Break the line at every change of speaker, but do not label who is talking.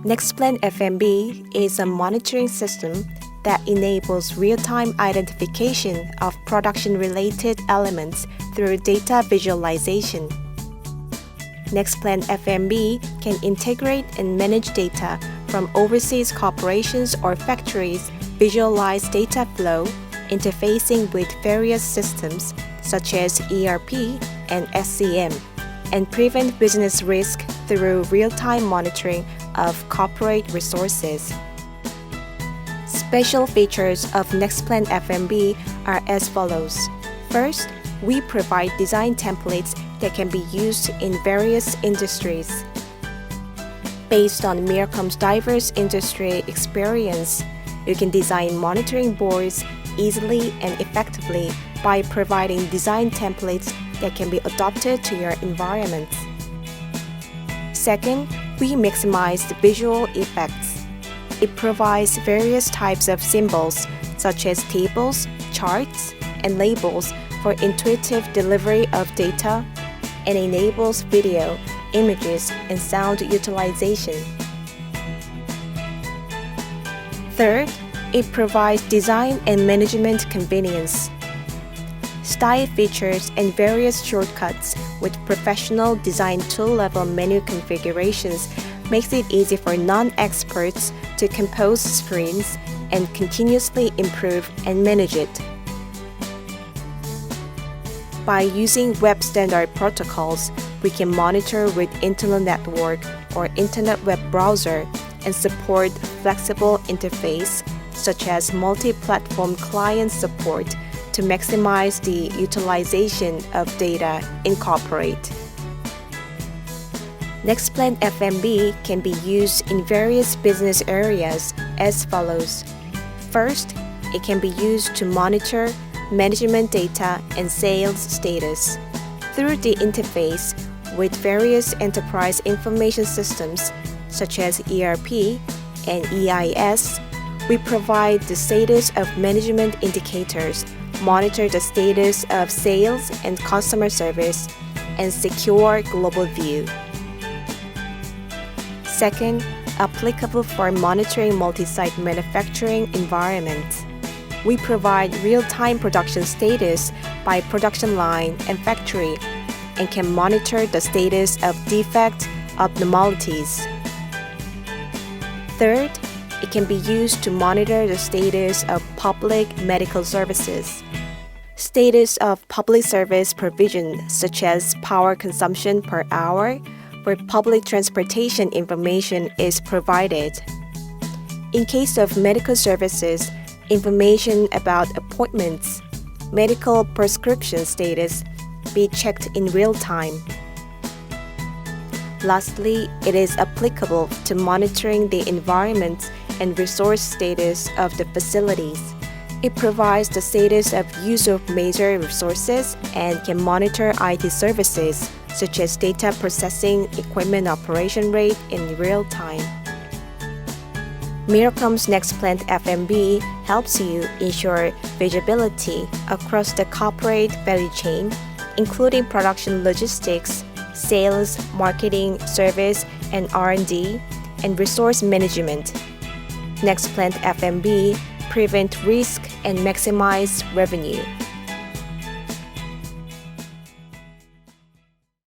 Nexplant FMB is a monitoring system that enables real-time identification of production-related elements through data visualization. Nexplant FMB can integrate and manage data from overseas corporations or factories, visualize data flow, interfacing with various systems such as ERP and SCM, and prevent business risk through real-time monitoring of corporate resources. Special features of Nexplant FMB are as follows. First, we provide design templates that can be used in various industries. Based on Miracom's diverse industry experience, you can design monitoring boards easily and effectively by providing design templates that can be adopted to your environment. Second, we maximize the visual effects. It provides various types of symbols, such as tables, charts, and labels for intuitive delivery of data, and enables video, images, and sound utilization. Third, it provides design and management convenience. Style features and various shortcuts with professional design tool-level menu configurations makes it easy for non-experts to compose screens and continuously improve and manage it. By using web standard protocols, we can monitor with Internet network or Internet web browser and support flexible interface such as multi-platform client support to maximize the utilization of data in corporate. Nexplant FMB can be used in various business areas as follows. First, it can be used to monitor management data and sales status. Through the interface with various enterprise information systems such as ERP and EIS, we provide the status of management indicators, monitor the status of sales and customer service, and secure global view. Second, applicable for monitoring multi-site manufacturing environments. We provide real-time production status by production line and factory and can monitor the status of defect abnormalities. Third, it can be used to monitor the status of public medical services. Status of public service provision such as power consumption per hour, where public transportation information is provided. In case of medical services, information about appointments, medical prescription status be checked in real time. Lastly, it is applicable to monitoring the environment and resource status of the facilities. It provides the status of use of major resources and can monitor IT services, such as data processing equipment operation rate in real time. Miracom's Nexplant FMB helps you ensure visibility across the corporate value chain, including production logistics, sales, marketing, service, and R&D, and resource management. Nexplant FMB prevent risk and maximize revenue.